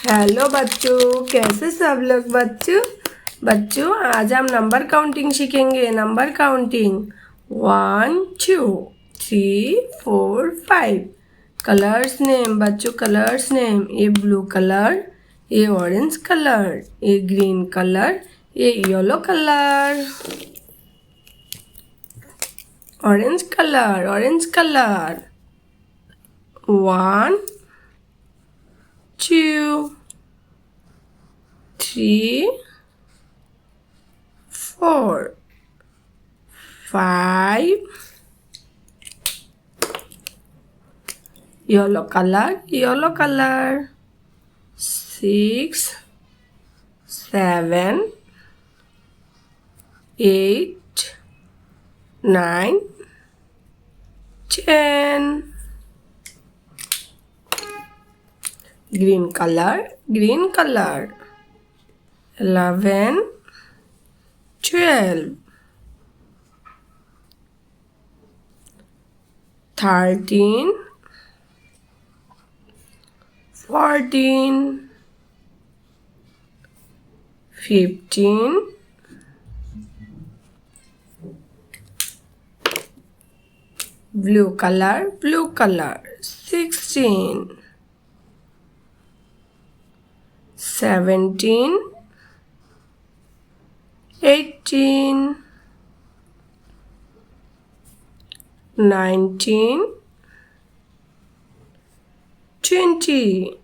Hello बच्चों, कैसे सब लोग बच्चों आज हम नंबर काउंटिंग सीखेंगे। Number counting 1 2 3 4 5। कलर्स नेम बच्चों, कलर्स नेम, ये ब्लू कलर, ये ऑरेंज कलर, ये ग्रीन कलर, ये yellow colour. Orange colour 1 2 3 4 5। Yellow color 6 7 8 9 10। Green color 11 12 13 14 15 blue color 16 17 18 19 20।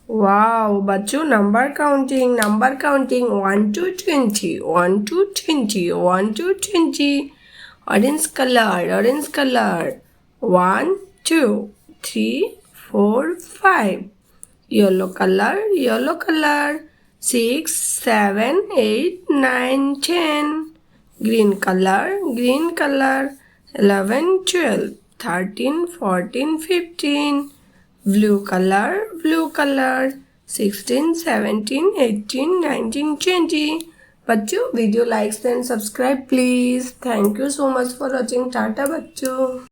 Wow बच्चों, number counting 1 to 20 1 to 20 1 to 20। Orange colour 1 2 3 4 5। Yellow colour 6 7 8 9 10। Green colour 11 12 13 14 15। Blue colour 16 17 18 19 20। बच्चों video likes and subscribe please. Thank you so much for watching. Tata बच्चों।